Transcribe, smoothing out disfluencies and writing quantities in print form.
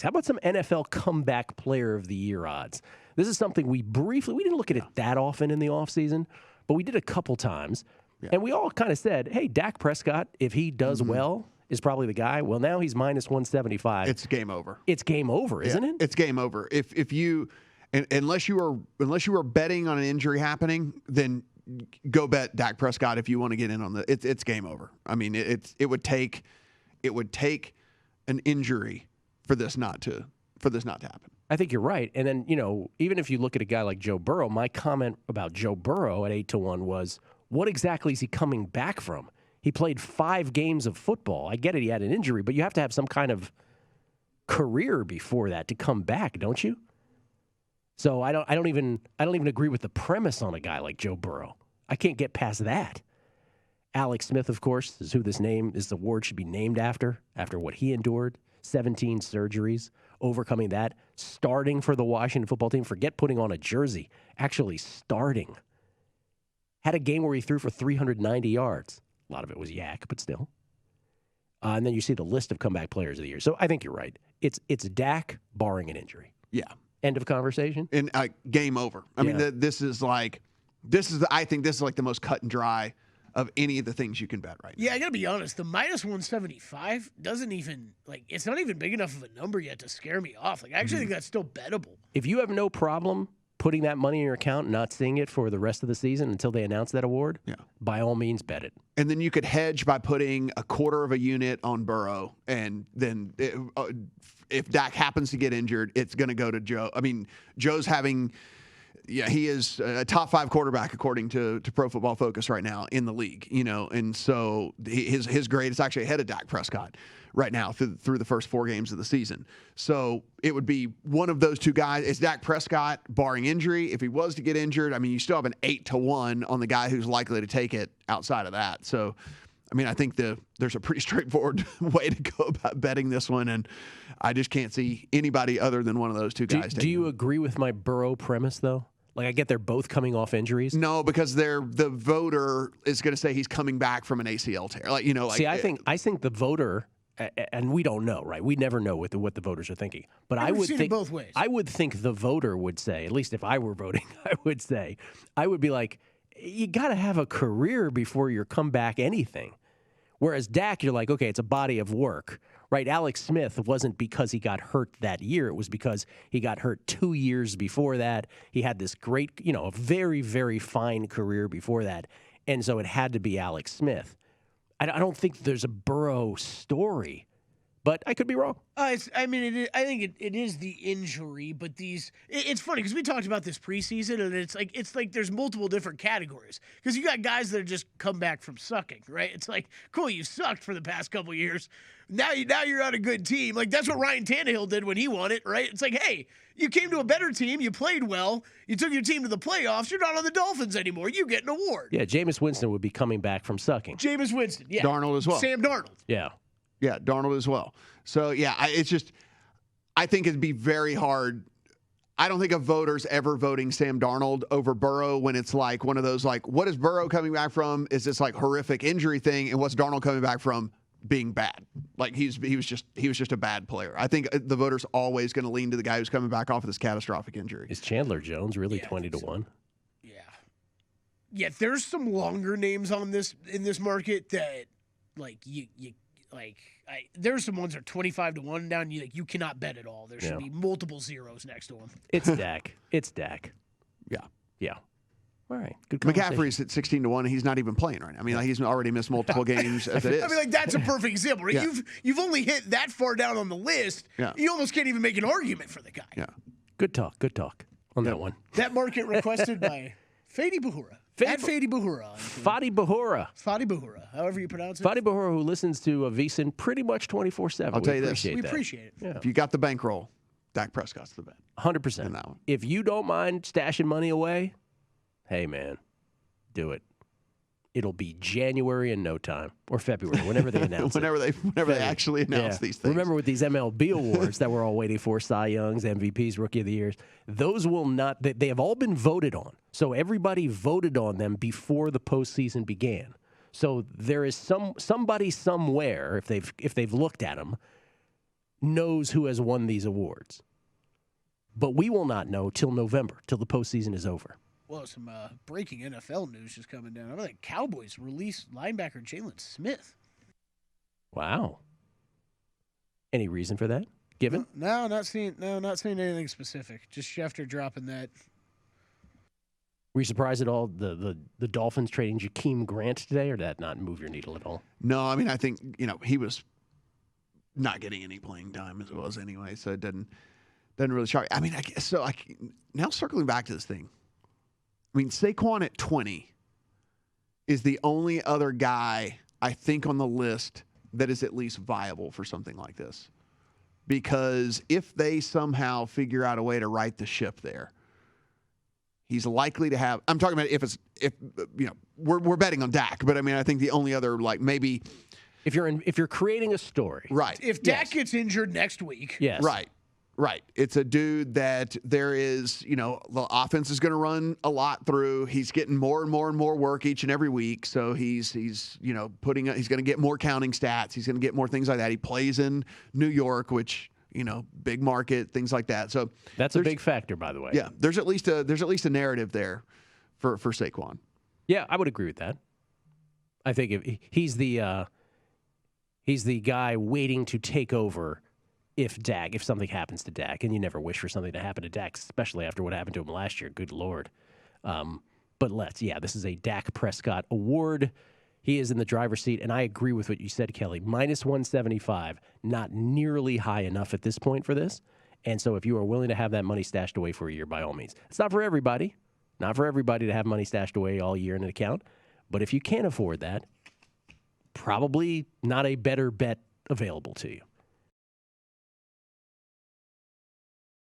How about some NFL comeback player of the year odds? This is something we didn't look at it that often in the offseason, but we did a couple times. Yeah. And we all kind of said, hey, Dak Prescott, if he does well, is probably the guy. Well, now he's minus 175. It's game over. It's game over, isn't it? It's game over. If you unless you are betting on an injury happening, then go bet Dak Prescott if you want to get in on it's game over. I mean, it would take an injury for this not to happen. I think you're right. And then, even if you look at a guy like Joe Burrow, my comment about Joe Burrow at 8-1 was, what exactly is he coming back from? He played 5 games of football. I get it, he had an injury, but you have to have some kind of career before that to come back, don't you? So I don't even agree with the premise on a guy like Joe Burrow. I can't get past that. Alex Smith, of course, is who this award should be named after what he endured. 17 surgeries, overcoming that, starting for the Washington football team. Forget putting on a jersey, actually starting. Had a game where he threw for 390 yards. A lot of it was yak, but still. And then you see the list of comeback players of the year. So I think you're right. It's Dak, barring an injury. Yeah. End of conversation. And game over. I mean, I think this is like the most cut and dry of any of the things you can bet right now. Yeah, I got to be honest. The minus 175 doesn't even, it's not even big enough of a number yet to scare me off. I actually think that's still bettable. If you have no problem putting that money in your account and not seeing it for the rest of the season until they announce that award, by all means, bet it. And then you could hedge by putting a quarter of a unit on Burrow. And then if Dak happens to get injured, it's going to go to Joe. I mean, Joe's having... Yeah, he is a top 5 quarterback according to Pro Football Focus right now in the league, and so his grade is actually ahead of Dak Prescott right now through the first 4 games of the season. So it would be one of those two guys. It's Dak Prescott, barring injury. If he was to get injured, I mean, you still have an 8-1 on the guy who's likely to take it outside of that. So, I mean, I think there's a pretty straightforward way to go about betting this one, and I just can't see anybody other than one of those two guys. Do you agree with my Burrow premise, though? I get they're both coming off injuries. No, because the voter is going to say he's coming back from an ACL tear. See, I think the voter, and we don't know, right? We never know what the voters are thinking. But I would think it both ways. I would think the voter would say, at least if I were voting, I would be like, you got to have a career before you come back anything. Whereas Dak, you're like, okay, it's a body of work. Right, Alex Smith wasn't because he got hurt that year. It was because he got hurt 2 years before that. He had this great, a very, very fine career before that. And so it had to be Alex Smith. I don't think there's a Burrow story, but I could be wrong. I think it is the injury, but it's funny because we talked about this preseason, and it's like there's multiple different categories because you got guys that just come back from sucking, right? It's like, cool, you sucked for the past couple of years. Now you're on a good team. That's what Ryan Tannehill did when he won it, right? It's like, hey, you came to a better team, you played well, you took your team to the playoffs, you're not on the Dolphins anymore. You get an award. Yeah, Jameis Winston would be coming back from sucking. Jameis Winston, yeah. Darnold as well. Sam Darnold. Yeah. Yeah, Darnold as well. So, yeah, I think it'd be very hard. I don't think a voter's ever voting Sam Darnold over Burrow when it's like one of those, what is Burrow coming back from? Is this horrific injury thing? And what's Darnold coming back from? Being bad. He was just a bad player. I think the voter's always going to lean to the guy who's coming back off of this catastrophic injury. Is Chandler Jones really 20-1? Yeah. Yeah, there's some longer names in this market that there's some ones that are 25-1 down. You cannot bet at all. There should be multiple zeros next to them. It's Dak. It's Dak. Yeah. Yeah. All right. Good McCaffrey's at 16-1, and he's not even playing right now. I mean, he's already missed multiple games as it is. I mean, that's a perfect example, right? Yeah. You've only hit that far down on the list. Yeah. You almost can't even make an argument for the guy. Yeah. Good talk on that one. That market requested by Fadi Bahura. At Fadi Bahura. Fadi Bahura. Fadi Bahura, however you pronounce it. Fadi Bahura, who listens to VSiN pretty much 24/7. I'll tell you this. We appreciate it. Yeah. If you got the bankroll, Dak Prescott's the bet. 100%. In that one. If you don't mind stashing money away, hey, man. Do it. It'll be January in no time, or February, whenever they announce whenever they actually announce these things. Remember with these MLB awards that we're all waiting for, Cy Youngs, MVPs, Rookie of the Years, those will not, they have all been voted on. So everybody voted on them before the postseason began. So there is somebody somewhere, if they've looked at them, knows who has won these awards. But we will not know till November, till the postseason is over. Well, some breaking NFL news just coming down. I think Cowboys released linebacker Jalen Smith. Wow. Any reason for that? Given? No, not seeing anything specific. Just Schefter dropping that. Were you surprised at all the Dolphins trading Jakeem Grant today, or did that not move your needle at all? No, I mean, I think, he was not getting any playing time as well as anyway, so it doesn't really shock. I mean, I guess so. Now circling back to this thing, I mean, Saquon at 20 is the only other guy I think on the list that is at least viable for something like this. Because if they somehow figure out a way to right the ship there, he's likely to have. I'm talking about if we're betting on Dak, but I mean, I think the only other maybe if you're creating a story, right? If Dak gets injured next week, yes, right. It's a dude that there is, the offense is going to run a lot through. He's getting more and more and more work each and every week, so he's he's going to get more counting stats. He's going to get more things like that. He plays in New York, which. Big market, things like that. So that's a big factor, by the way. Yeah, there's at least a narrative there for Saquon. Yeah, I would agree with that. I think if he's the guy waiting to take over if something happens to Dak, and you never wish for something to happen to Dak, especially after what happened to him last year. Good Lord. But this is a Dak Prescott award. He is in the driver's seat, and I agree with what you said, Kelley. Minus 175, not nearly high enough at this point for this. And so if you are willing to have that money stashed away for a year, by all means. It's not for everybody. Not for everybody to have money stashed away all year in an account. But if you can't afford that, probably not a better bet available to you.